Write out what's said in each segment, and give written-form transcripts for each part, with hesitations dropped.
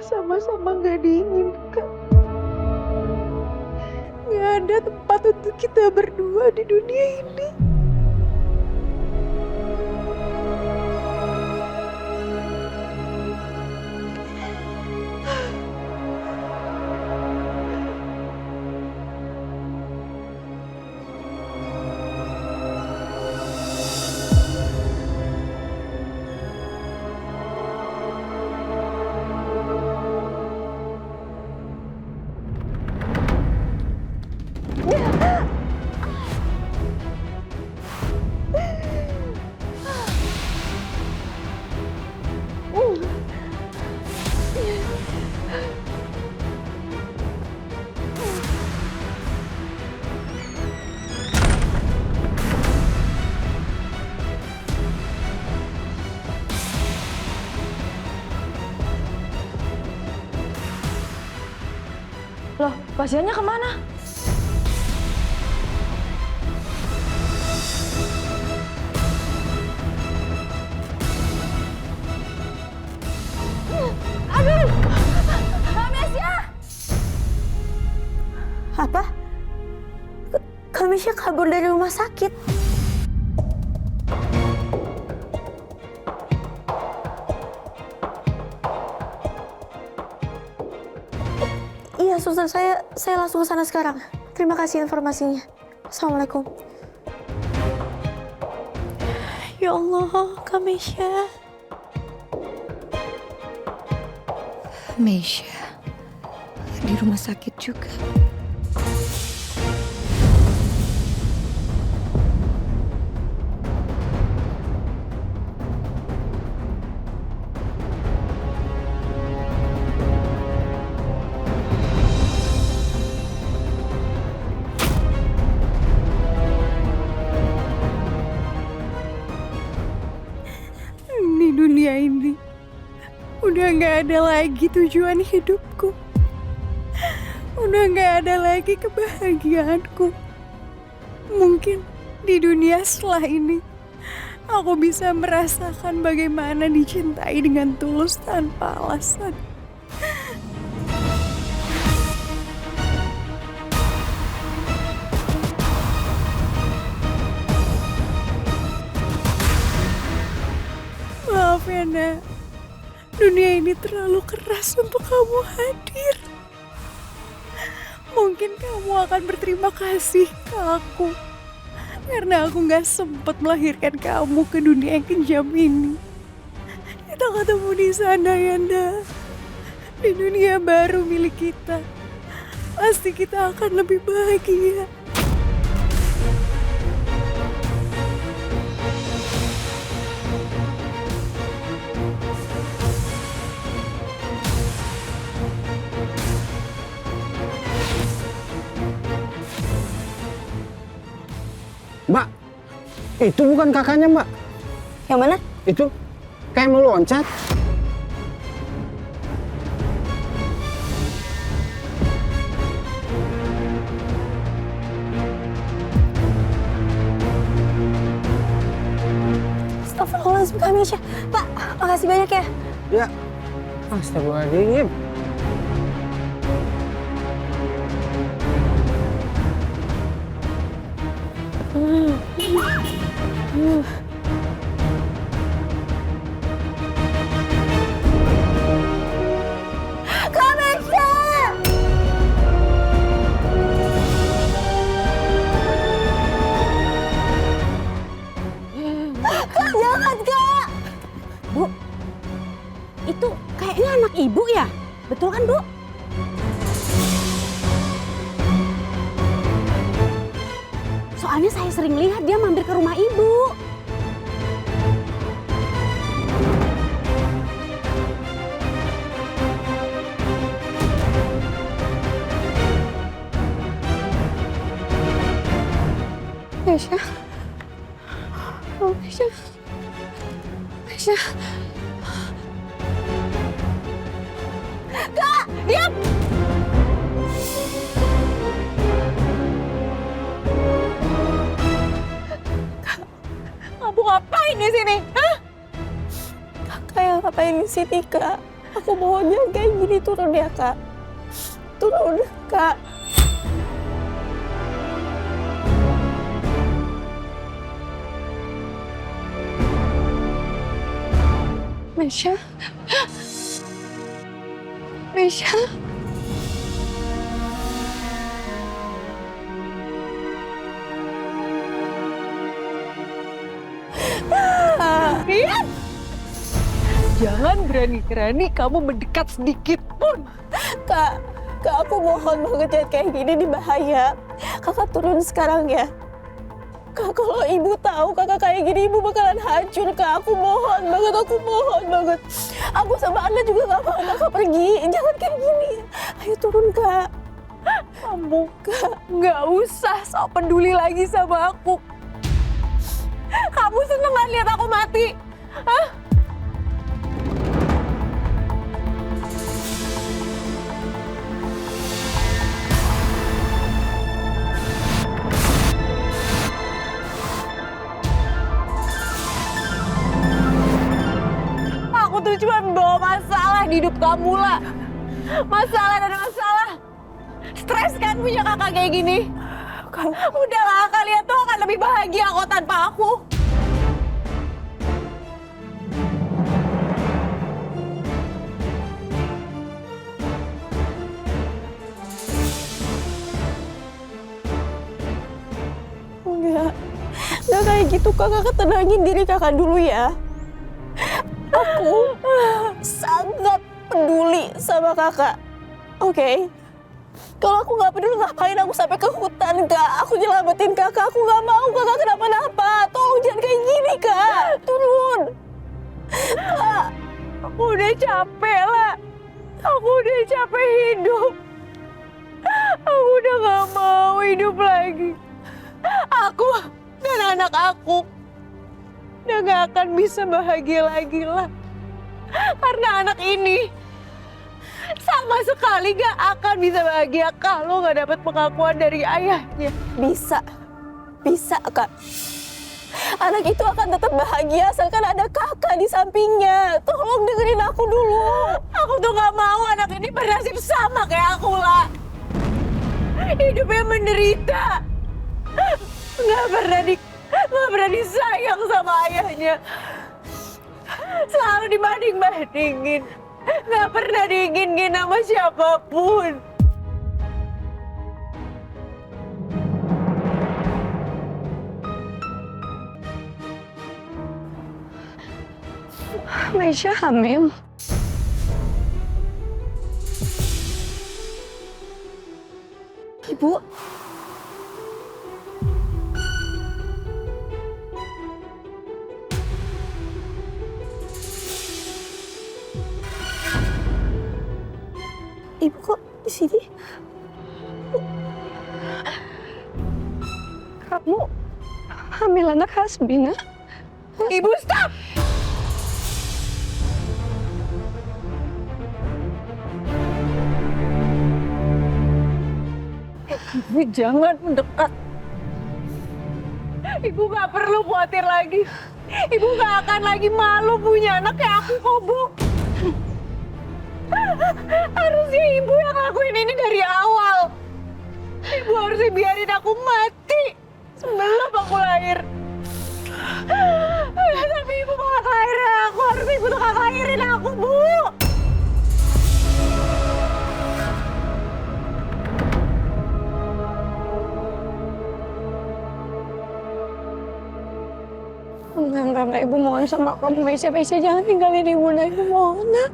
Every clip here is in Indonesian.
sama-sama nggak diinginkan. Nggak ada tempat untuk kita berdua di dunia ini. Loh, pasiennya kemana? Aduh! Kamesya! Apa? Kamesya kabur dari rumah sakit. Iya, suster, saya langsung ke sana sekarang. Terima kasih informasinya. Assalamualaikum. Ya Allah, Kamesya. Meisha di rumah sakit juga. Di dunia ini udah nggak ada lagi tujuan hidupku. Udah nggak ada lagi kebahagiaanku. Mungkin di dunia setelah ini aku bisa merasakan bagaimana dicintai dengan tulus tanpa alasan. Maaf ya, Nak. Dunia ini terlalu keras untuk kamu hadir. Mungkin kamu akan berterima kasih ke aku. Karena aku gak sempat melahirkan kamu ke dunia yang kejam ini. Kita ketemu di sana ya, Nak. Di dunia baru milik kita. Pasti kita akan lebih bahagia. Mbak, itu bukan kakaknya, Mbak. Yang mana? Itu kayak mau loncat. Astagfirullahaladzim, Kamesya. Pak, makasih banyak ya. Ya, astagfirullahaladzim. Kamesya! Kak, jangan, Kak! Bu, itu kayaknya anak ibu ya? Betul kan, Bu? Soalnya saya sering lihat dia mampir ke rumah ibu. Mesya. Oh, Mesya. Mesya. Kak, diam! Kamu ngapain di sini? Hah? Kakak yang ngapain di sini, Kak? Aku mohon jangan kayak gini, turun ya Kak. Turun, Kak. Mesya. Mesya. Rian! Jangan berani-berani kamu mendekat sedikit pun. Kak, aku mohon banget jangan kayak gini, ini bahaya. Kakak turun sekarang ya. Kak, kalau ibu tahu kakak kayak gini, ibu bakalan hancur, Kak. Aku mohon banget. Aku sama Anda juga gak mau kakak pergi. Jangan kayak gini. Ayo turun, Kak. Kamu nggak usah sok peduli lagi sama aku. Kamu seneng kan lihat aku mati? Hah? Aku tuh cuma bawa masalah di hidup kamu lah. Masalah dan masalah. Stres kan punya kakak kayak gini? Udahlah, kalian tuh akan lebih bahagia kok tanpa aku. Enggak kayak gitu, Kak. Kakak tenangin diri kakak dulu ya. Aku sangat peduli sama kakak. Oke? Kalau aku nggak peduli, ngapain aku sampai ke hutan, Kak? Aku nyelamatin kakak. Aku nggak mau kakak kenapa-napa. Tolong jangan kayak gini, Kak. Turun. Kak. Aku udah capek lah. Aku udah capek hidup. Aku udah gak mau hidup lagi. Aku dan anak aku udah gak akan bisa bahagia lagi lah. Karena anak ini sama sekali gak akan bisa bahagia kalau gak dapat pengakuan dari ayahnya. Bisa, Kak. Anak itu akan tetap bahagia asalkan ada kakak di sampingnya. Tolong dengerin aku dulu. Aku tuh gak mau anak ini bernasib sama kayak aku lah. Hidupnya menderita. Gak pernah disayang sama ayahnya. Selalu dibanding-bandingin. Gak pernah diinginin sama siapapun. Mesya hamil. Ibu. Ibu kok di sini? Kamu hamil anak Hasbina? Ibu, stop! Ibu jangan mendekat. Ibu gak perlu khawatir lagi. Ibu gak akan lagi malu punya anak kayak aku, Kobo. Harusnya ibu yang lakuin ini dari awal. Ibu harusnya biarin aku mati sebelum aku lahir. Tapi ibu malah lahirin aku. Harusnya ibu tuh gak lahirin aku, Bu. Enggak, Ibu mohon sama kamu, Mesya jangan tinggalin Ibu, Ibu mohon, nak.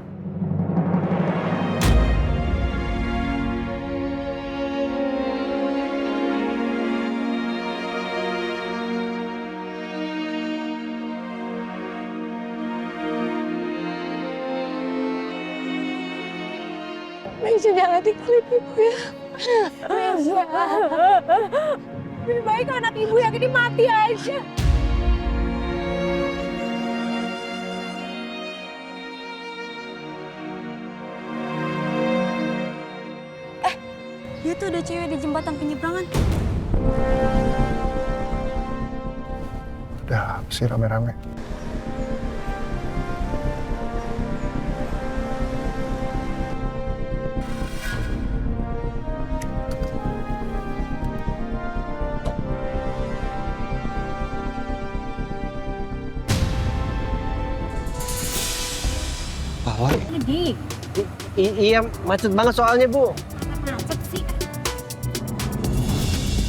Mesya jangan tinggalin Ibu ya. Mesya. Lebih baik anak ibu yang ini mati aja. Dia tuh ada cewek di jembatan penyeberangan. Udah, apa sih rame-rame? Wah, Pergi. iya macet banget soalnya, Bu. Macet sih.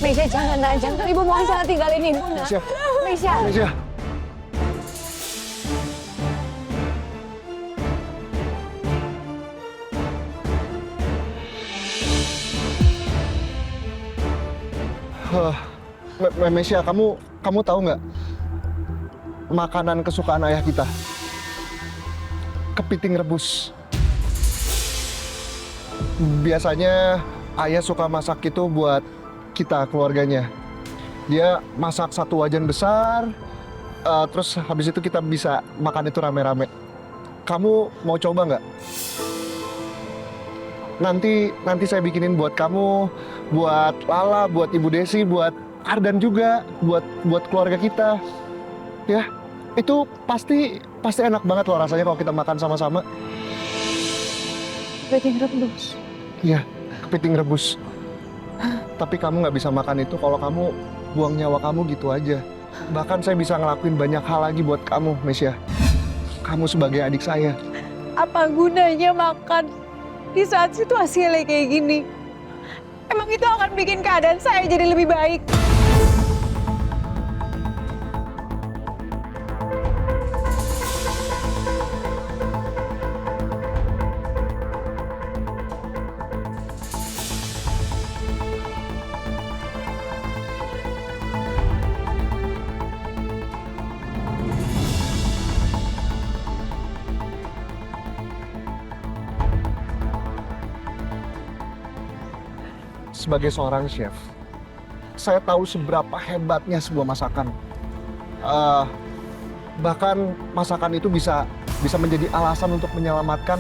Mesya jangan nak, jangan. Ibu mohon jangan tinggalin ibu nak. Mesya, Mesya. Mesya. Mesya, kamu tahu nggak makanan kesukaan ayah kita? Kepiting rebus. Biasanya ayah suka masak itu buat kita keluarganya. Dia masak satu wajan besar, terus habis itu kita bisa makan itu rame-rame. Kamu mau coba nggak? Nanti saya bikinin buat kamu, buat Lala, buat Ibu Desi, buat Ardan juga, buat keluarga kita. Ya, itu pasti enak banget loh rasanya kalau kita makan sama-sama. Kepiting rebus. Iya, kepiting rebus. Tapi kamu nggak bisa makan itu kalau kamu buang nyawa kamu gitu aja. Bahkan saya bisa ngelakuin banyak hal lagi buat kamu, Mesya. Kamu sebagai adik saya. Apa gunanya makan di saat situasinya kayak gini? Emang itu akan bikin keadaan saya jadi lebih baik? Sebagai seorang chef, saya tahu seberapa hebatnya sebuah masakan. Bahkan masakan itu bisa menjadi alasan untuk menyelamatkan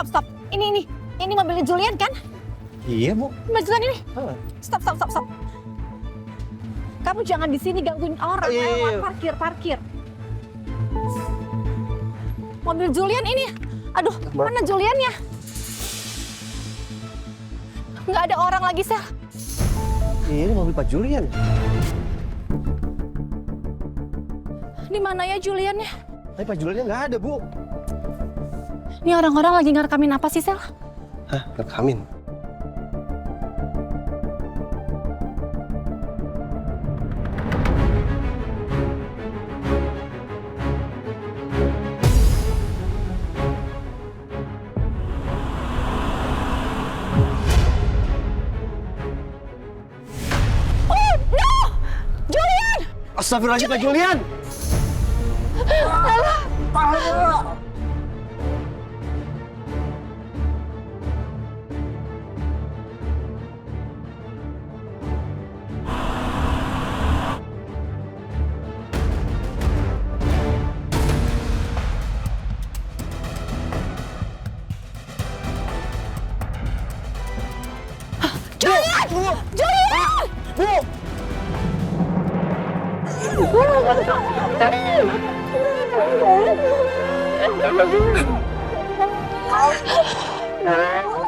Stop. Ini mobilnya Julian kan? Iya, Bu. Mobil Julian ini. Stop. Kamu jangan di sini gangguin orang. Iya. Parkir. Mobil Julian ini. Aduh, mana Juliannya? Nggak ada orang lagi, Sel. Ini mobil Pak Julian. Di mana ya Juliannya? Tapi Pak Julian nggak ada, Bu. Ini orang-orang lagi ngerekamin apa sih, Sel? Hah, rekamin? Oh, no! Julian! Astagfirullahaladzim, Pak Julian.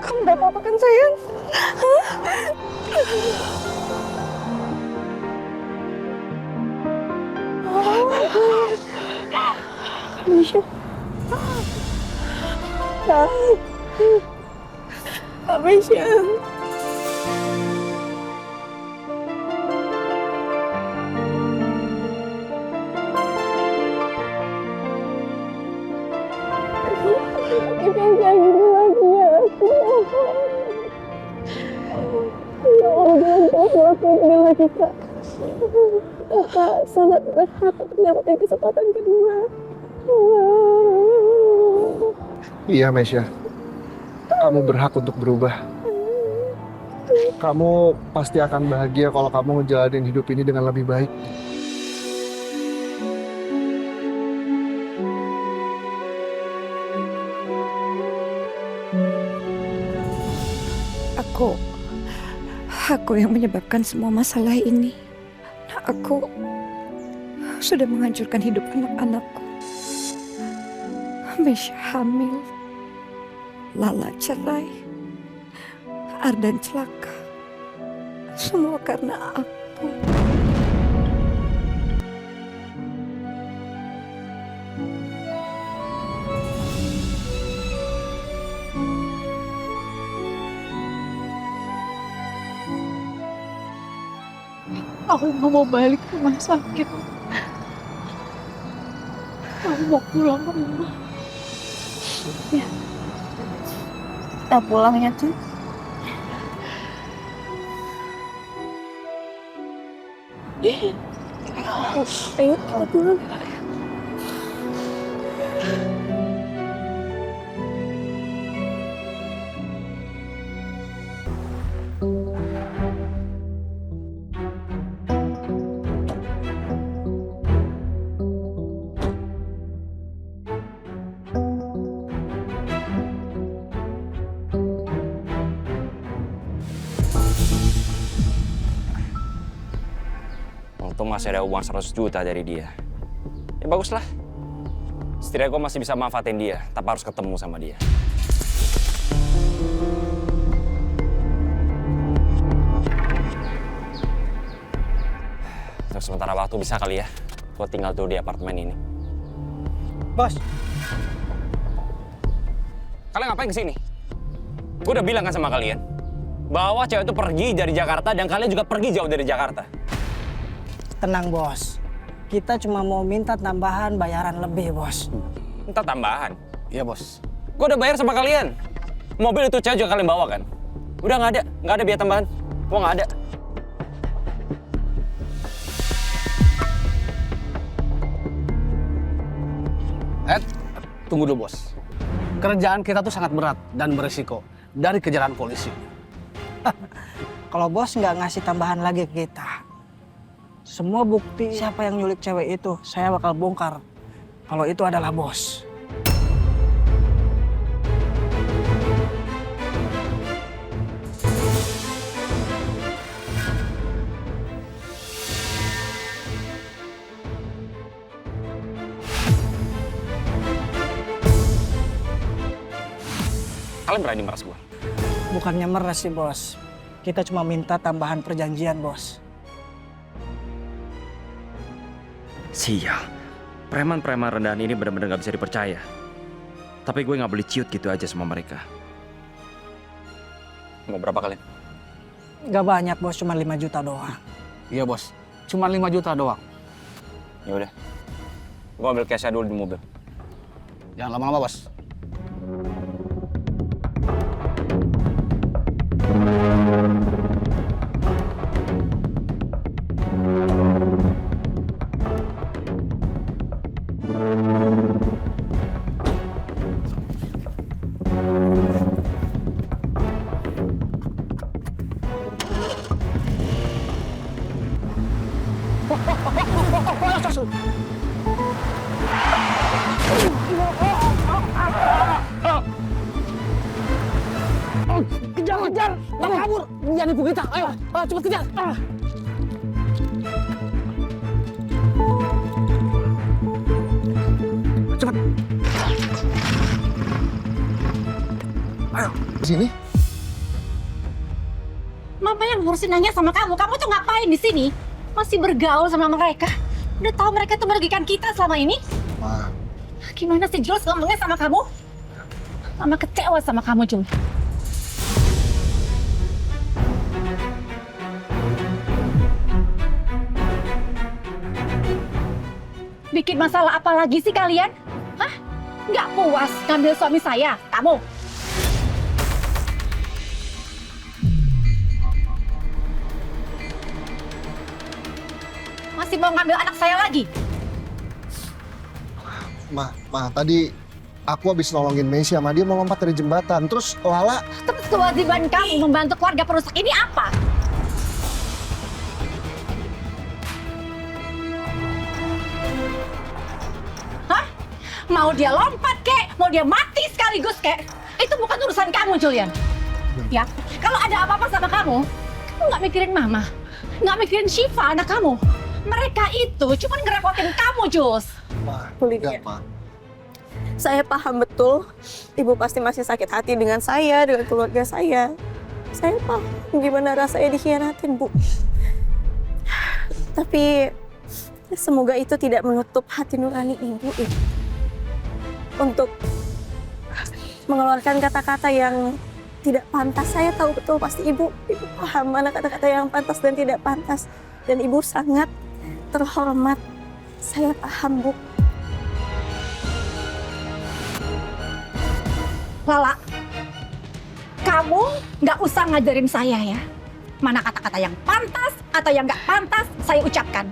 Kamu udah apa-apa kan sayang? Misha. Misha. Kita jangan lagi ya aku. Ya Allah, ngelakuin ini lagi, Kak. Kakak sangat berhak untuk mendapatkan kesempatan kedua. Iya, Mesya. Kamu berhak untuk berubah. Kamu pasti akan bahagia kalau kamu ngejalanin hidup ini dengan lebih baik. Aku yang menyebabkan semua masalah ini. Aku sudah menghancurkan hidup anak-anakku. Mesya hamil, Lala cerai, Ardan celaka. Semua karena aku. Aku nggak mau balik ke rumah sakit. Aku mau pulang ke rumah. Kita pulang ya, Cuk. Ayo kita pulang. Untung masih ada uang 100 juta dari dia. Ya baguslah. Setidaknya gue masih bisa manfaatin dia, tanpa harus ketemu sama dia. Untuk sementara waktu bisa kali ya, gue tinggal dulu di apartemen ini. Bos, Kalian ngapain kesini? Gue udah bilang kan sama kalian, bahwa cewek itu pergi dari Jakarta dan kalian juga pergi jauh dari Jakarta. tenang bos. Kita cuma mau minta tambahan bayaran lebih, bos. Minta tambahan? Iya, bos. Gue udah bayar sama kalian. Mobil itu cewek juga kalian bawa kan? Udah nggak ada biaya tambahan. Gue nggak ada. Tunggu dulu, bos. Kerjaan kita tuh sangat berat dan berisiko dari kejaran polisi. Kalau bos nggak ngasih tambahan lagi ke kita, semua bukti siapa yang nyulik cewek itu, saya bakal bongkar. Kalau itu adalah bos. Kalian berani meras gue? Bukannya meres sih, bos. Kita cuma minta tambahan perjanjian, bos. Sial. Preman-preman rendahan ini benar-benar gak bisa dipercaya. Tapi gue gak boleh ciut gitu aja sama mereka. Mau berapa kalian? Gak banyak, bos. Cuma 5 juta doang. Iya, bos. Cuma 5 juta doang. Ya udah. Gue ambil cashnya dulu di mobil. Jangan lama-lama, bos. Kejar! Jangan kabur! Jangan nipu kita! Ayo, cepat kejar! Cepat! Ayo, Di sini? Mama yang ngurusin nanya sama kamu. Kamu tuh ngapain di sini? Masih bergaul sama mereka? Udah tahu mereka tuh merugikan kita selama ini? Ma, Gimana sih Jules ngomongnya sama kamu? Mama kecewa sama kamu, Jul. Bikin masalah apa lagi sih kalian? Hah? Nggak puas ngambil suami saya, kamu? masih mau ngambil anak saya lagi? Ma, tadi aku habis nolongin Mesya, Ma. Dia mau lompat dari jembatan. Terus Lala... Terus kewajiban kamu membantu keluarga perusak ini apa? Hah? Mau dia lompat kek? Mau dia mati sekaligus kek? Itu bukan urusan kamu, Julian. Ya, kalau ada apa-apa sama kamu nggak mikirin mama, nggak mikirin Syifa, anak kamu. Mereka itu cuma ngerepotin kamu, Jules. Ma, Lydia. enggak, Ma. Saya paham betul, Ibu pasti masih sakit hati dengan saya, dengan keluarga saya. Saya paham gimana rasanya dikhianatin, Bu. Tapi semoga itu tidak menutup hati nurani Ibu untuk mengeluarkan kata-kata yang tidak pantas. Saya tahu betul pasti Ibu paham mana kata-kata yang pantas dan tidak pantas. Dan Ibu sangat terhormat. Saya paham, Bu. Lala, kamu nggak usah ngajarin saya ya. Mana kata-kata yang pantas atau yang nggak pantas saya ucapkan.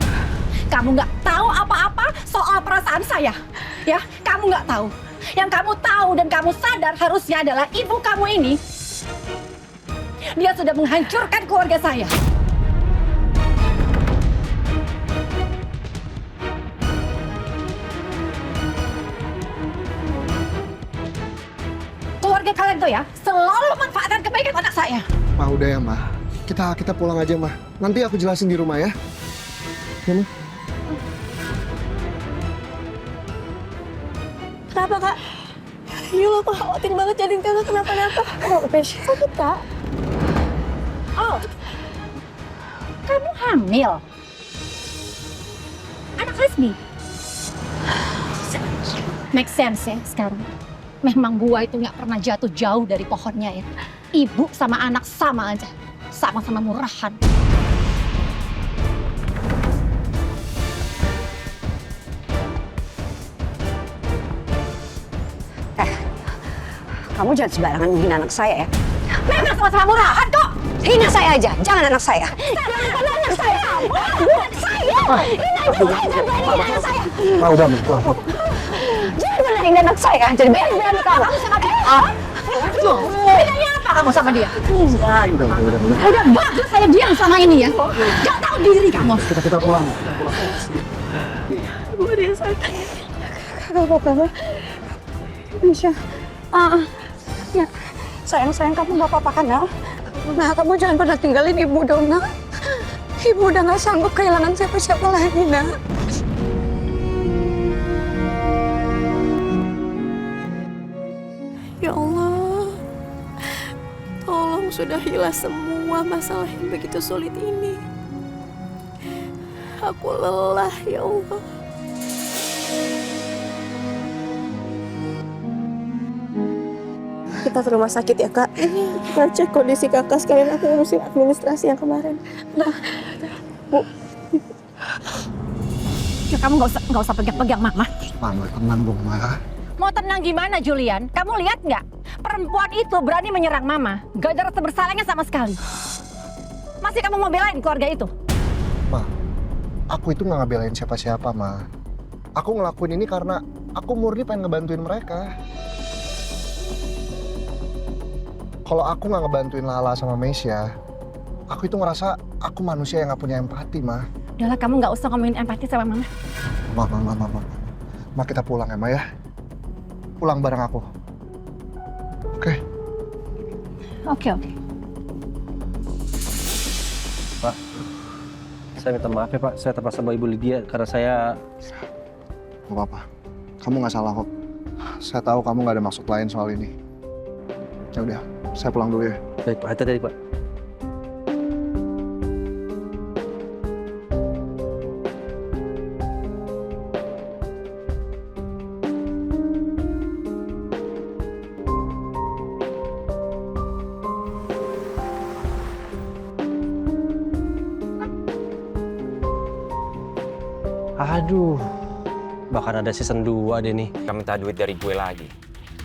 Kamu nggak tahu apa-apa soal perasaan saya. Ya, kamu nggak tahu. Yang kamu tahu dan kamu sadar harusnya adalah ibu kamu ini. Dia sudah menghancurkan keluarga saya. Keluarga kalian tuh ya selalu manfaatkan kebaikan anak saya. Ma, udah ya, Ma. Kita pulang aja, Ma. Nanti aku jelasin di rumah ya. Ya, Ma? Kenapa, Kak? Ya Allah, aku khawatir banget jadiin Kakak kenapa-napa. Sakit, Kak? Oh, kamu hamil? Anak Resmi? Make sense ya sekarang. Memang gua itu nggak pernah jatuh jauh dari pohonnya ya. Ibu sama anak sama aja. Sama-sama murahan. Kamu jangan sembarangan menghina anak saya ya. Memang sama-sama murahan kok. Hina saya aja, jangan anak saya. Jangan anak saya. Anak saya. Anak saya. Ma, udah, Ma. Jangan menghina anak saya. Jadi bela-belain kamu. Bedanya apa kamu sama dia? Udah. Udah bagus saya diam sama ini ya. Gak tahu diri kamu. Kita pulang. Bu, dia sakit. Kakak apa-apa? Misha. Ya. Sayang, kamu nggak apa-apa kan, Nak? Nah, kamu jangan pernah tinggalin Ibu dong, Nak. Ibu udah nggak sanggup kehilangan siapa-siapa lagi, Nak. Ya Allah, tolong sudahilah semua masalah yang begitu sulit ini. Aku lelah, ya Allah. Kita ke rumah sakit ya, Kak. Kita cek kondisi Kakak, sekalian aku ngurusin administrasi yang kemarin. Nah, Bu. Ya, kamu nggak usah pegang-pegang mama. Ma, tenang dong, Ma. Mau tenang gimana, Julian? Kamu lihat nggak? Perempuan itu berani menyerang mama. Gak ada rasa bersalahnya sama sekali. Masih kamu mau belain keluarga itu? Ma, aku itu nggak ngebelain siapa-siapa, Ma. Aku ngelakuin ini karena aku murni pengen ngebantuin mereka. Kalau aku nggak ngebantuin Lala sama Mesya, aku itu ngerasa aku manusia yang nggak punya empati, Ma. Udahlah, kamu nggak usah ngomongin empati sama mama. Ma. Ma, kita pulang ya, Ma ya. Pulang bareng aku. Oke? Oke. Pak, saya minta maaf ya Pak, saya terpaksa bawa Ibu Lydia karena saya... Gak apa-apa, kamu nggak salah kok. Saya tahu kamu nggak ada maksud lain soal ini. Ya udah, saya pulang dulu ya. Baik Pak, hati-hati Pak. Aduh, bahkan ada season 2 deh nih. Kamu minta duit dari gue lagi.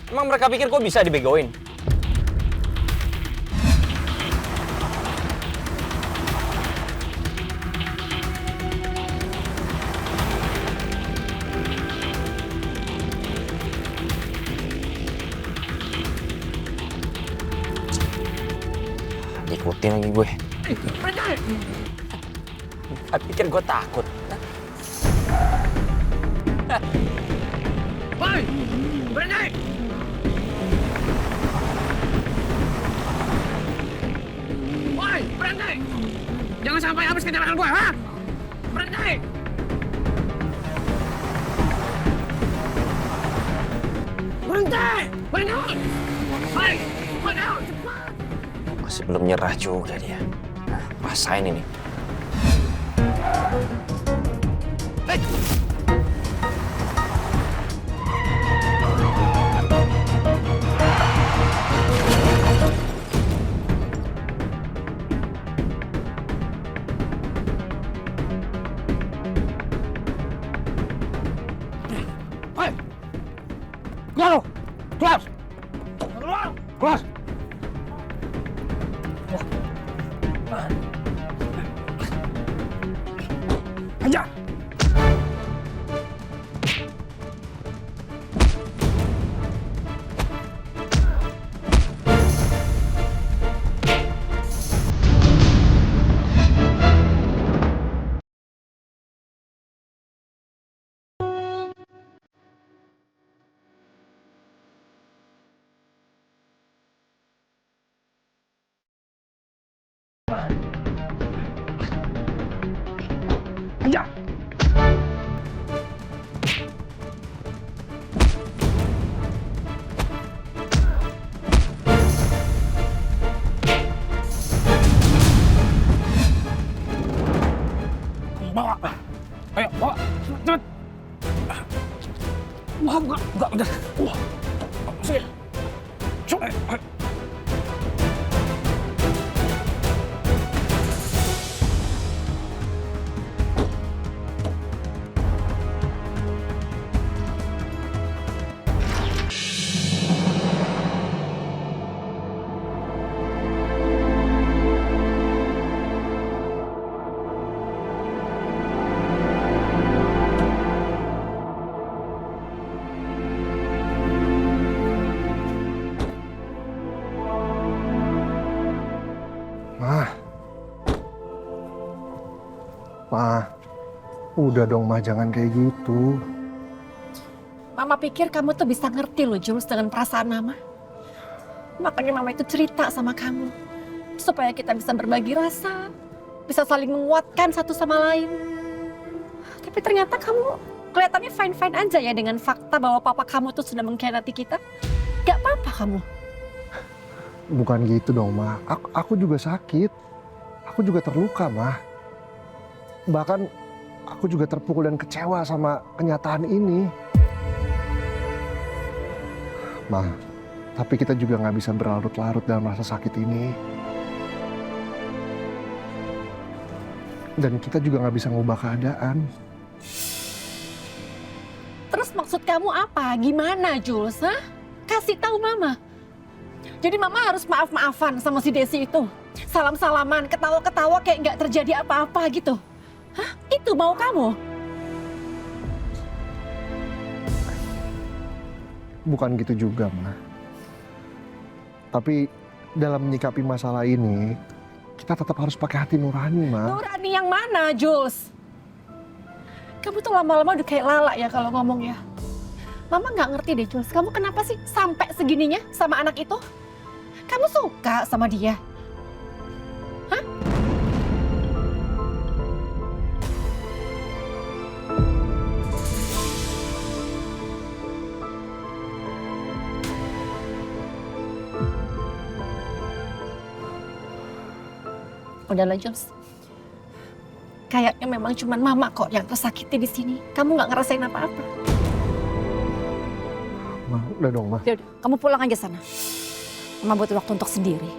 Emang mereka pikir kok bisa dibegoin? ditakutin lagi gue. Pikir gue takut. Woi, berhenti! Woi, berhenti! Jangan sampai habis kejaran gue, ha? Berhenti! Berhenti! Berhenti! Woi, berhenti! Cepat! Masih belum nyerah juga dia. Rasain ini. Hei! Keluar lo! Keluar! Keluar! Hajar! Hajar! Bawa! Ayo, bawa! Cepet! Wah, enggak, udah. Wah, sini. Cepet! Ma, udah dong Ma, jangan kayak gitu. Mama pikir kamu tuh bisa ngerti loh Jules dengan perasaan Mama. Makanya Mama itu cerita sama kamu. Supaya kita bisa berbagi rasa. Bisa saling menguatkan satu sama lain. Tapi ternyata kamu kelihatannya fine-fine aja ya dengan fakta bahwa papa kamu tuh sudah mengkhianati kita. Gak apa-apa kamu. Bukan gitu dong Ma, aku juga sakit. Aku juga terluka Ma. Bahkan aku juga terpukul dan kecewa sama kenyataan ini. Ma, tapi kita juga nggak bisa berlarut-larut dalam rasa sakit ini. Dan kita juga nggak bisa ngubah keadaan. Terus maksud kamu apa? Gimana Jules? Hah? Kasih tahu Mama. Jadi Mama harus maaf-maafan sama si Desi itu. Salam-salaman, ketawa-ketawa kayak nggak terjadi apa-apa gitu. Hah? Itu mau kamu? Bukan gitu juga, Ma. Tapi dalam menyikapi masalah ini, kita tetap harus pakai hati nurani, Ma. Nurani yang mana, Jules? Kamu tuh lama-lama udah kayak lala ya kalau ngomong ya. Mama nggak ngerti deh, Jules. Kamu kenapa sih sampai segininya sama anak itu? Kamu suka sama dia? Hah? Udahlah Jules, kayaknya memang cuma Mama kok yang tersakiti di sini. Kamu nggak ngerasain apa-apa. Ma, udah dong, Ma. Yaudah, kamu pulang aja sana. Mama butuh waktu untuk sendiri.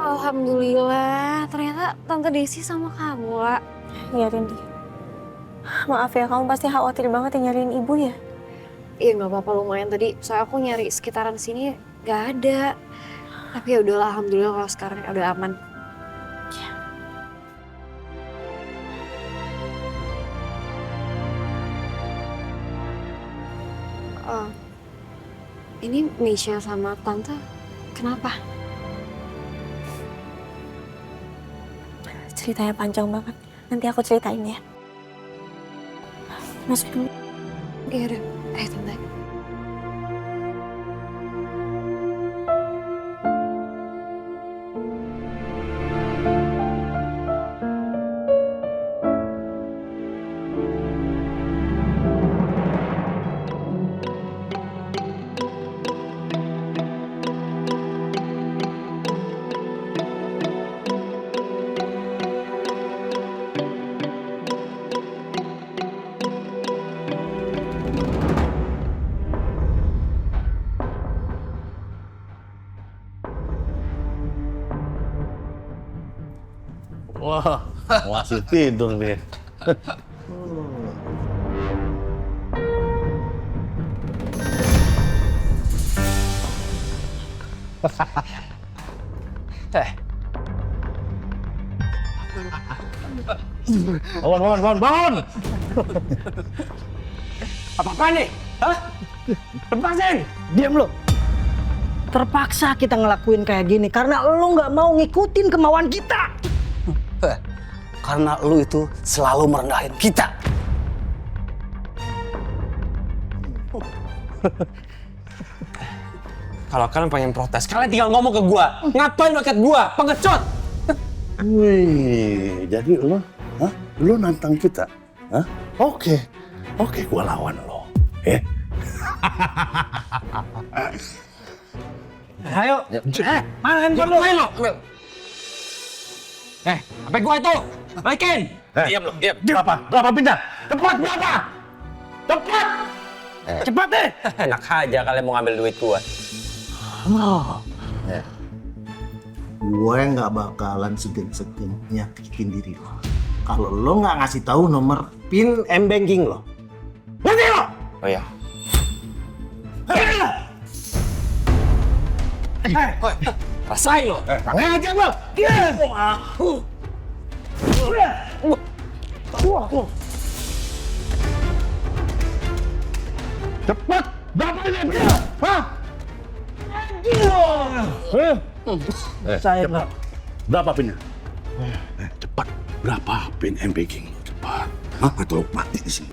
Alhamdulillah, ternyata Tante Desi sama kamu, La. Iya, Rindi. Maaf ya, kamu pasti khawatir banget ya nyariin ibu ya? Iya nggak apa-apa, lumayan tadi. Soalnya aku nyari sekitaran sini nggak ada. Tapi ya udahlah, alhamdulillah kalau sekarang udah aman. Oh, ini Misha sama Tante, kenapa? Ceritanya panjang banget. Nanti aku ceritain ya. Masuk dulu. Iya udah, Tante. Wah, masih tidur nih. Bangun! Apa-apaan nih? Hah? Lepasin! Diam lo. Terpaksa kita ngelakuin kayak gini karena lo nggak mau ngikutin kemauan kita. Karena lu itu selalu merendahin kita. Kalau kalian pengen protes, kalian tinggal ngomong ke gua. Ngapain loket gua? Pengecut! Wih, jadi lu nantang kita? Hah? Oke, gua lawan lo. Ayo, mana handphone lo? Main lo! HP gua itu! Balikin! Diam lo, diam. Berapa pindah? Cepat berapa? Cepat! Cepat deh! Enak aja kalian mau ngambil duit gua. Gue nggak bakalan segan-segan nyakitin diri lo. Kalau lo nggak ngasih tahu nomor PIN M-Banking lo. Ngerti lo? Oh iya. Rasain lo! Tangan aja lo! Cepat! Berapa ini? Hah? Saya nggak. Berapa pinnya? Cepat. Berapa pin M-Banking lo? Cepat. Hah? Atau lo mati di sini?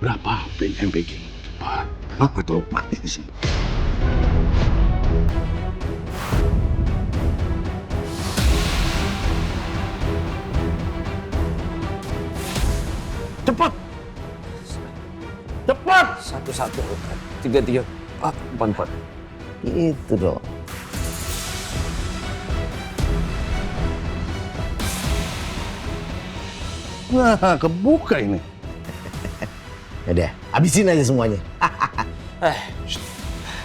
Berapa pin M-Banking? Cepat. Hah? Atau lo mati di sini? Cepat! Cepat! 1, 2, 3, 4. Itu dong. Nah, kebuka ini. Udah, habisin aja semuanya.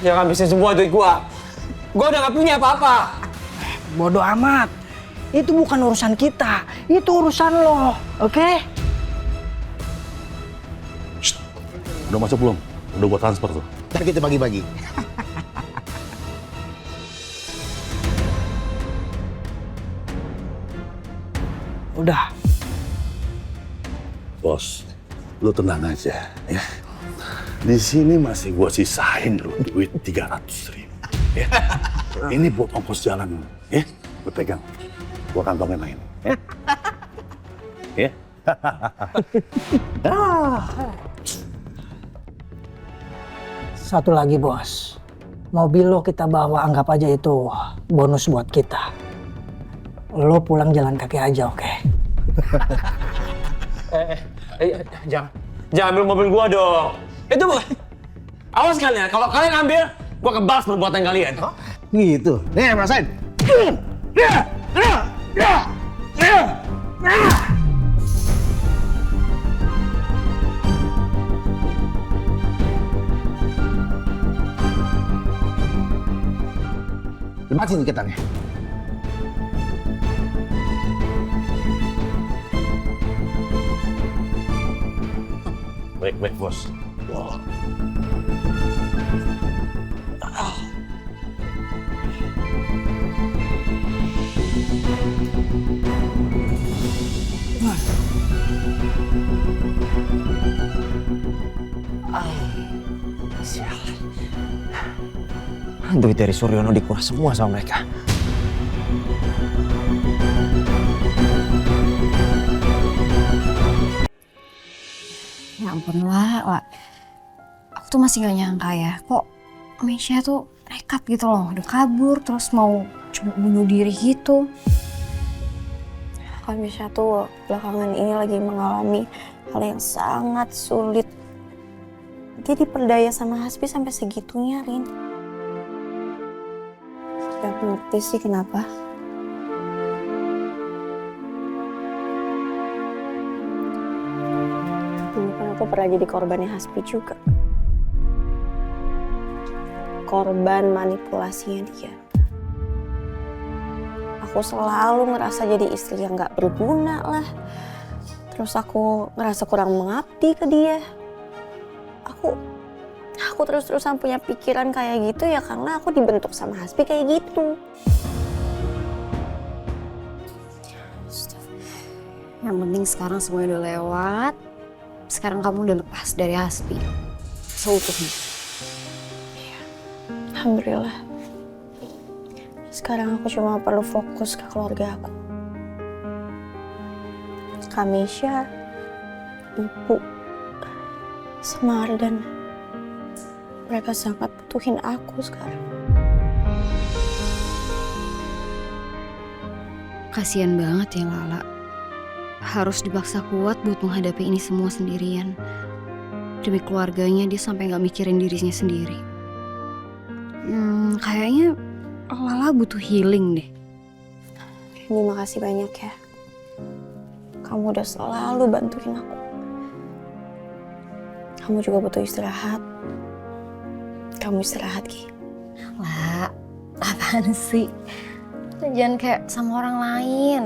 Jangan habisin semua duit gua. Gua udah gak punya apa-apa. Bodoh amat. Itu bukan urusan kita. Itu urusan lo, oke? Udah masuk belum? Udah gua transfer tuh. Ntar kita bagi-bagi. Udah. Bos, lu tenang aja ya. Di sini masih gua sisain lu duit 300.000. Ya. Ini buat ongkos jalan lu. Ya, lu pegang. Gua kantongin lagi. Ya. Ya. Satu lagi bos. Mobil lo kita bawa, anggap aja itu bonus buat kita. Lo pulang jalan kaki aja, oke? Jangan ambil mobil gua dong. Itu awas kalian, kalau kalian ambil, gua akan balas perbuatan kalian. Gitu. Nih, rasain. Lepasin iketannya. Baik, bos. Wah. Sialan. Duit dari Suryono dikuras semua sama mereka. Ya ampun, Wak. Aku tuh masih gak nyangka ya, kok Mesya tuh nekat gitu loh, udah kabur terus mau coba bunuh diri gitu. Kak Mesya tuh belakangan ini lagi mengalami hal yang sangat sulit. Dia diperdaya sama Hasbi sampai segitunya, Rin. Gak ngerti sih kenapa. Dulu kan aku pernah jadi korbannya Hasbi juga. Korban manipulasinya dia. Aku selalu ngerasa jadi istri yang gak berguna lah. Terus aku ngerasa kurang mengabdi ke dia. Aku terus-terusan punya pikiran kayak gitu ya karena aku dibentuk sama Hasbi kayak gitu. Yang penting sekarang semuanya udah lewat. Sekarang kamu udah lepas dari Hasbi seutuhnya. Alhamdulillah. Sekarang aku cuma perlu fokus ke keluarga aku. Kak Mesya, Ibu, sama Ardan. Mereka sangat butuhin aku sekarang. Kasian banget ya Lala. Harus dipaksa kuat buat menghadapi ini semua sendirian. Demi keluarganya dia sampai gak mikirin dirinya sendiri. Kayaknya Lala butuh healing deh. Terima kasih banyak ya. Kamu udah selalu bantuin aku. Kamu juga butuh istirahat. Kamu istirahat, Ki. Lah, apaan sih? Jangan kayak sama orang lain.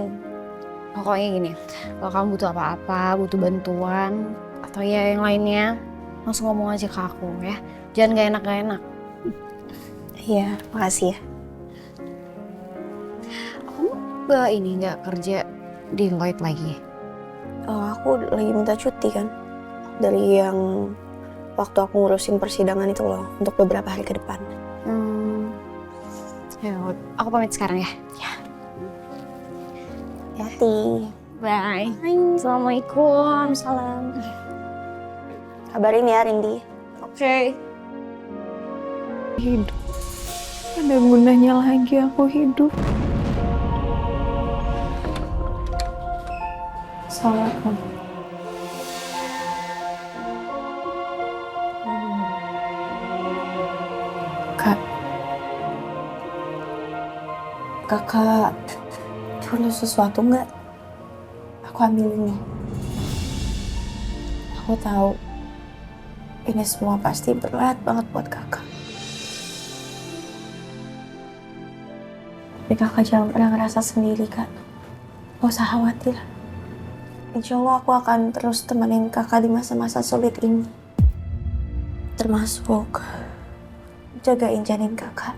Pokoknya gini, kalau kamu butuh apa-apa, butuh bantuan, atau ya yang lainnya, langsung ngomong aja ke aku ya. Jangan gak enak-gak enak. Iya, makasih ya. Kamu ini gak kerja di Lloyd lagi? Oh, aku lagi minta cuti kan. Dari yang waktu aku ngurusin persidangan itu loh, untuk beberapa hari ke depan. Ya, aku pamit sekarang ya. Ya. Hati. Bye. Assalamualaikum. Salam. Kabarin ya, Rindi. Oke. Hidup. Ada gunanya lagi aku hidup. Assalamualaikum. Kakak perlu sesuatu nggak? Aku ambilin nih. Aku tahu ini semua pasti berat banget buat kakak. Tapi kakak jangan pernah ngerasa sendiri, Kak. Gak usah khawatir. Insya Allah aku akan terus temenin kakak di masa-masa sulit ini. Termasuk jagain janin kakak.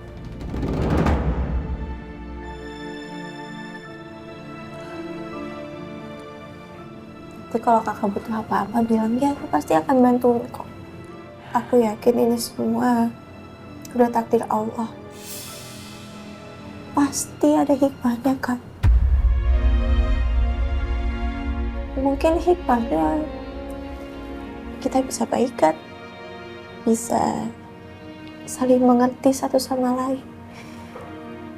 Tapi kalau kakak butuh apa-apa, bilang ya, aku pasti akan bantuin kok. Aku yakin ini semua udah takdir Allah. Pasti ada hikmahnya, Kak. Mungkin hikmahnya kita bisa baikan, bisa saling mengerti satu sama lain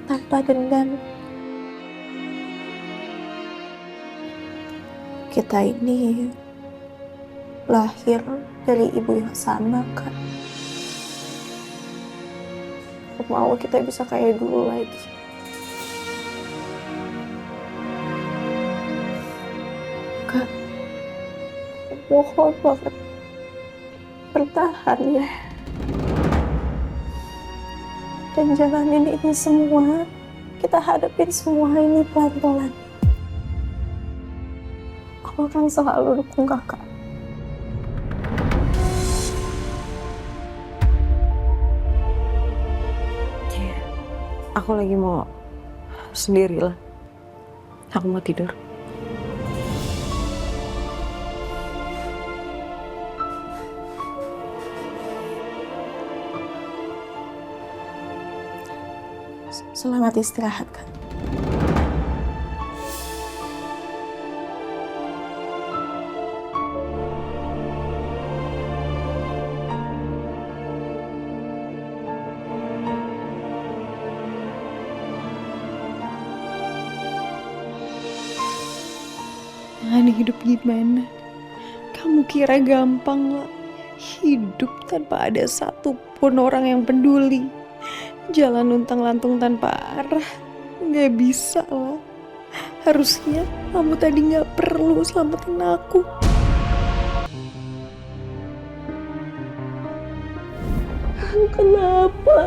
tanpa dendam. Kita ini lahir dari ibu yang sama, Kak. Aku mau kita bisa kayak dulu lagi. Kak, mohon banget bertahan ya. Dan jalanin ini semua, kita hadapin semua ini pelan-pelan. Aku akan selalu dukung kakak. Aku lagi mau sendirilah. Aku mau tidur. Selamat istirahat, Kak. Aneh hidup gimana? Kamu kira gampang lah hidup tanpa ada satupun orang yang peduli? Jalan luntang-lantung tanpa arah, nggak bisa lah. Harusnya kamu tadi nggak perlu selamatin aku. Kenapa?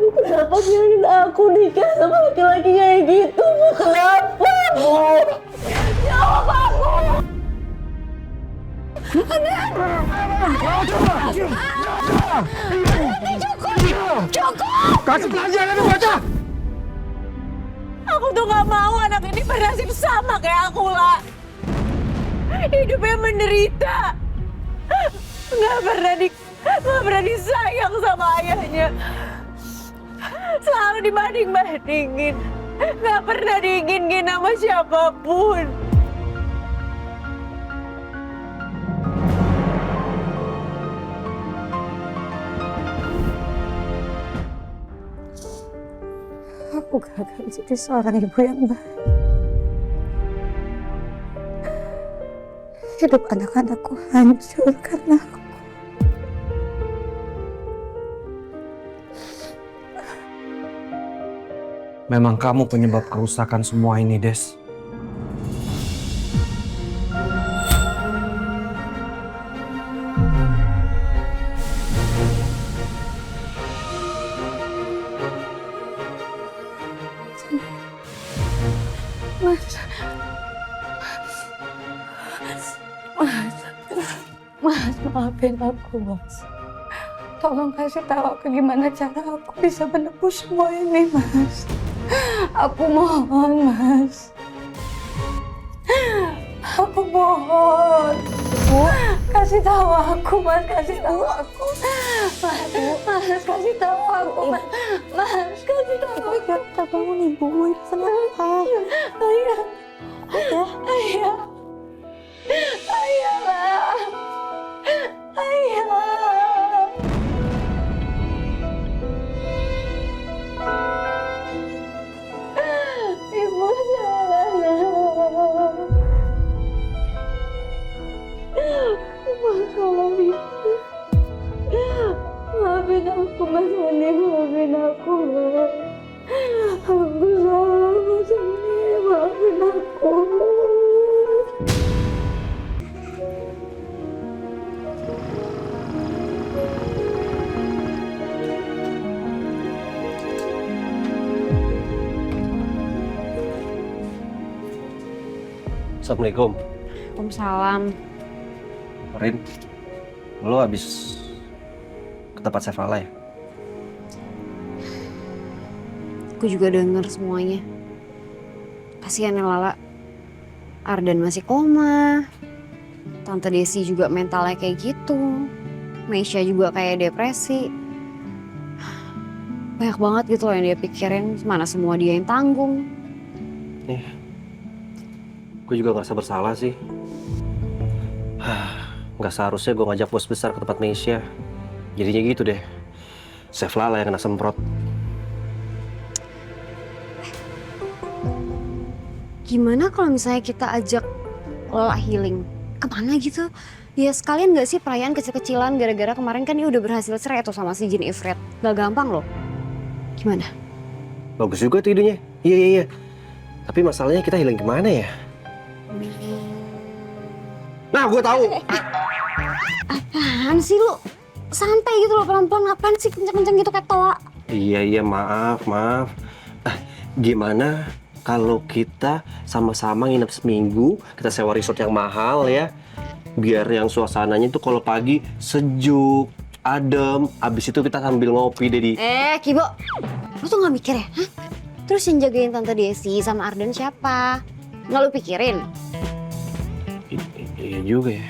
Kenapa biarin aku nikah sama laki-laki kayak gitu? Kenapa, Bu? Jawab aku! Cukup! Kasih pelajaran ini bocah! Aku tuh gak mau anak ini bernasib sama kayak aku, lah. Hidupnya menderita. Gak pernah disayang sama ayahnya. Selalu dibanding-bandingin. Gak pernah diinginin sama siapapun. Aku gagal jadi seorang ibu yang baik. Hidup anak-anakku hancur karena aku. Memang kamu penyebab kerusakan semua ini, Des. Mas, maafin aku, Mas. Tolong kasih tahu aku gimana cara aku bisa menebus semua ini, Mas. Aku mohon, Mas. Aku mohon. Kasih tahu aku, Mas. Kasih tahu aku. Mas, kasih tahu aku, Mas. Mas, kasih tahu aku. Kita bangun, Ibu. Kenapa? Ayah. Ayah. Ayah. Ayah. Ayah. Ibu salah. Masalah ibu. Maafin aku, Mas Ani. Maafin aku, Mas. Aku salah, Mas Ani. Maafin aku. Assalamualaikum. Waalaikumsalam. Rin, lo habis ke tempat Chef Lala ya? Aku juga denger semuanya. Kasihan ya Lala. Ardan masih koma. Tante Desi juga mentalnya kayak gitu. Meisha juga kayak depresi. Banyak banget gitu loh yang dia pikirin. Mana semua dia yang tanggung. Gue juga ngerasa bersalah sih. Nggak seharusnya gue ngajak bos besar ke tempat Meisha. Jadinya gitu deh. Chef Lala yang kena semprot. Gimana kalau misalnya kita ajak Lola healing. Kemana gitu? Ya sekalian gak sih perayaan kecil-kecilan gara-gara kemarin kan dia udah berhasil cerai tuh sama si Jin Ifrit. Gak gampang loh. Gimana? Bagus juga tuh idenya. Iya. Tapi masalahnya kita healing kemana ya? Nah, gue tahu. Apaan sih lu? Santai gitu loh, pelan-pelan. Apaan sih kenceng-kenceng gitu kayak toa? Iya, maaf. Gimana kalau kita sama-sama nginep seminggu, kita sewa resort yang mahal ya? Biar yang suasananya tuh kalau pagi sejuk, adem, abis itu kita sambil ngopi deh di... Kibo, lu tuh gak mikir ya? Hah? Terus yang jagain Tante Desi sama Arden siapa? Nggak lu pikirin? Iya juga ya.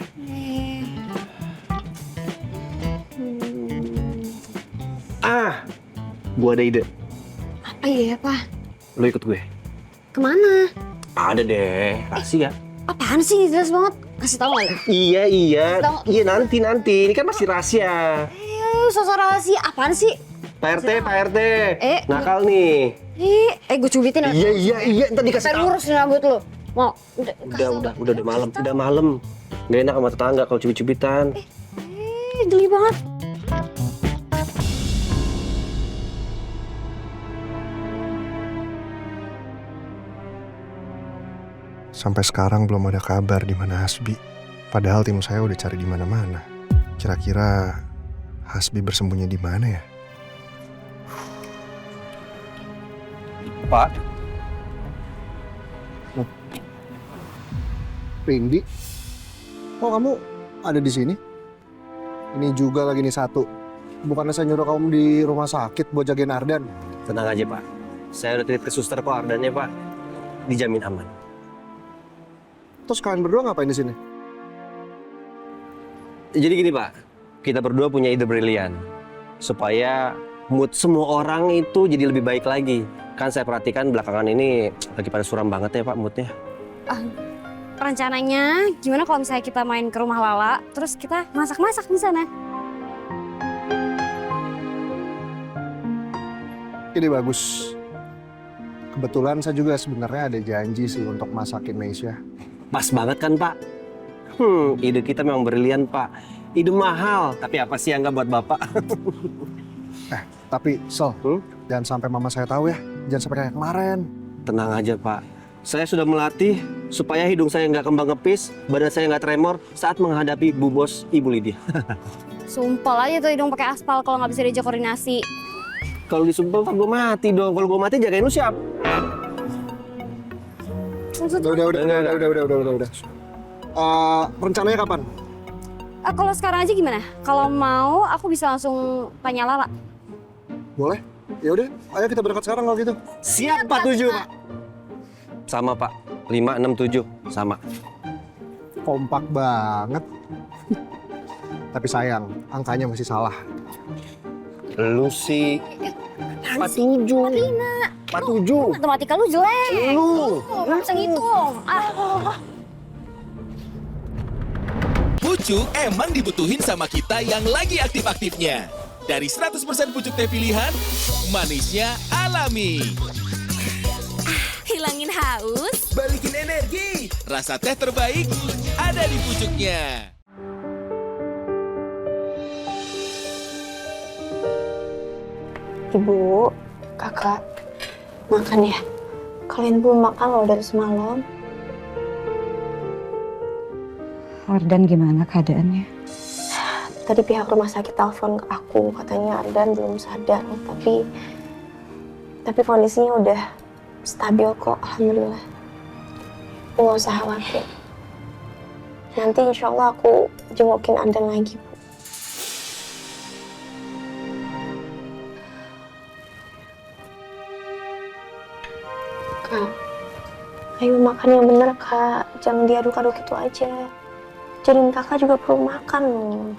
Gua ada ide. Apa ya, Pak? Lo ikut gue? Kemana? Ada deh, rahasia. Apaan sih? Jelas banget. Kasih tau gak lu? Iya. Tau. Iya nanti. Ini kan masih rahasia. Sosok rahasia. Apaan sih? Pak RT. Nakal nih. Gue cubitin ya? Iya. Ntar dikasih tahu. Lurus rambut lu. Mau? Udah malam. Gak enak sama tetangga kalau cubit-cubitan. Geli banget. Sampai sekarang belum ada kabar di mana Hasbi. Padahal tim saya udah cari di mana-mana. Kira-kira Hasbi bersembunyi di mana ya? Pak. Rindi, kok kamu ada di sini? Ini juga lagi nih satu. Bukannya saya nyuruh kamu di rumah sakit buat jagain Ardan? Tenang aja, Pak. Saya udah titip ke suster kok Ardannya, Pak. Dijamin aman. Terus kalian berdua ngapain di sini? Jadi gini, Pak. Kita berdua punya ide brilian. Supaya mood semua orang itu jadi lebih baik lagi. Kan saya perhatikan belakangan ini lagi pada suram banget ya, Pak, moodnya. Rencananya gimana kalau misalnya kita main ke rumah Lala, terus kita masak-masak di sana? Ini bagus. Kebetulan saya juga sebenarnya ada janji sih untuk masakin Meisha. Pas banget kan, Pak? Ide kita memang brilian, Pak. Ide mahal, tapi apa sih yang nggak buat Bapak? Tapi Sel, jangan sampai mama saya tahu ya. Jangan sampai kayak kemarin. Tenang aja, Pak. Saya sudah melatih supaya hidung saya nggak kembang kepis, badan saya nggak tremor saat menghadapi Bu Bos Ibu Lydia. Sumpel aja tuh hidung pakai aspal kalau nggak bisa diajak koordinasi. Kalau disumpel kan gue mati dong. Kalau gue mati jagain lu siap. Udah. Rencananya kapan? Kalau sekarang aja gimana? Kalau mau, aku bisa langsung tanya Lala. Boleh. Ya udah, ayo kita berangkat sekarang kalau gitu. Siap, Pak. 7, Pak. Sama, Pak. 5, 6, 7. Sama. Kompak banget. Tapi sayang, angkanya masih salah. Lu sih 47. 47. Matematika lu jelek. Lu nggak bisa ngitung. Pucuk emang dibutuhin sama kita yang lagi aktif-aktifnya. Dari 100% pucuk teh pilihan, manisnya alami. Hilangin haus, balikin energi. Rasa teh terbaik ada di pucuknya. Ibu, kakak, makan ya. Kalian belum makan loh dari semalam. Ardan gimana keadaannya? Tadi pihak rumah sakit telepon ke aku, katanya Ardan belum sadar, tapi kondisinya udah stabil kok, alhamdulillah. Nggak usah khawatir. Nanti insya Allah aku jengukin Ardan lagi, Bu. Kak, ayo makan yang bener, Kak. Jangan diaduk-aduk itu aja. Jadiin kakak juga perlu makan loh.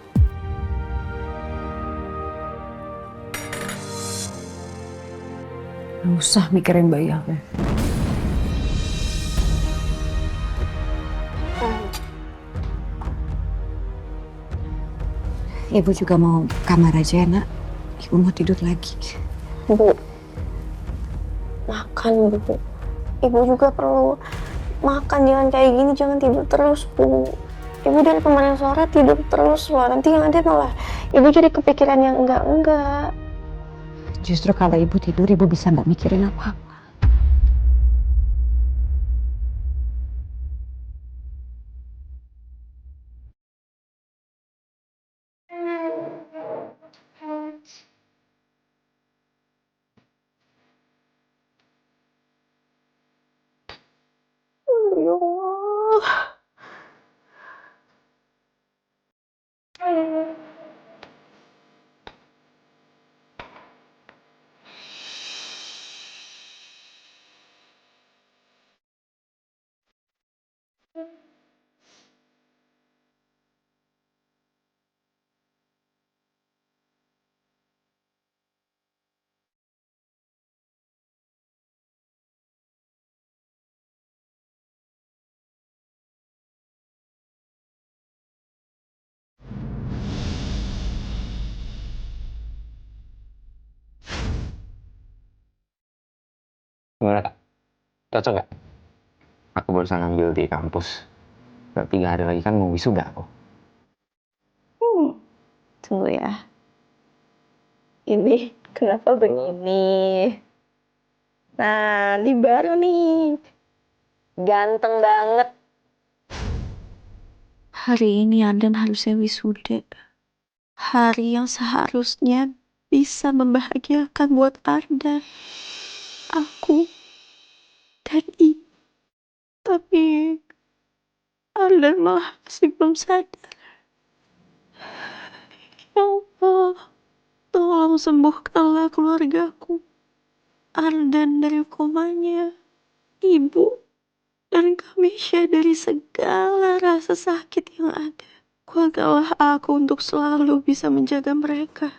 Nggak usah mikirin bayi aku. Ibu juga mau kamar aja ya, Nak. Ibu mau tidur lagi. Bu, makan, Bu. Ibu juga perlu makan, jangan kayak gini, jangan tidur terus, Bu. Ibu dari kemarin sore tidur terus loh, nanti yang ada malah ibu jadi kepikiran yang enggak. Justru kalau ibu tidur, ibu bisa nggak mikirin apa-apa. Ya Allah. Gimana kak? Cocok gak? Aku barusan ngambil di kampus. Udah 3 hari lagi kan mau wisuda aku. Tunggu ya. Ini kenapa begini? Nah, ini baru nih. Ganteng banget. Hari ini Ardan harusnya wisuda. Hari yang seharusnya bisa membahagiakan buat Ardan, aku, dan Ibu. Tapi Ardan malah masih belum sadar. Ya Allah, tolong sembuhkanlah keluargaku. Ardan dari komanya, Ibu, dan Kamisya dari segala rasa sakit yang ada. Kuatkanlah aku untuk selalu bisa menjaga mereka.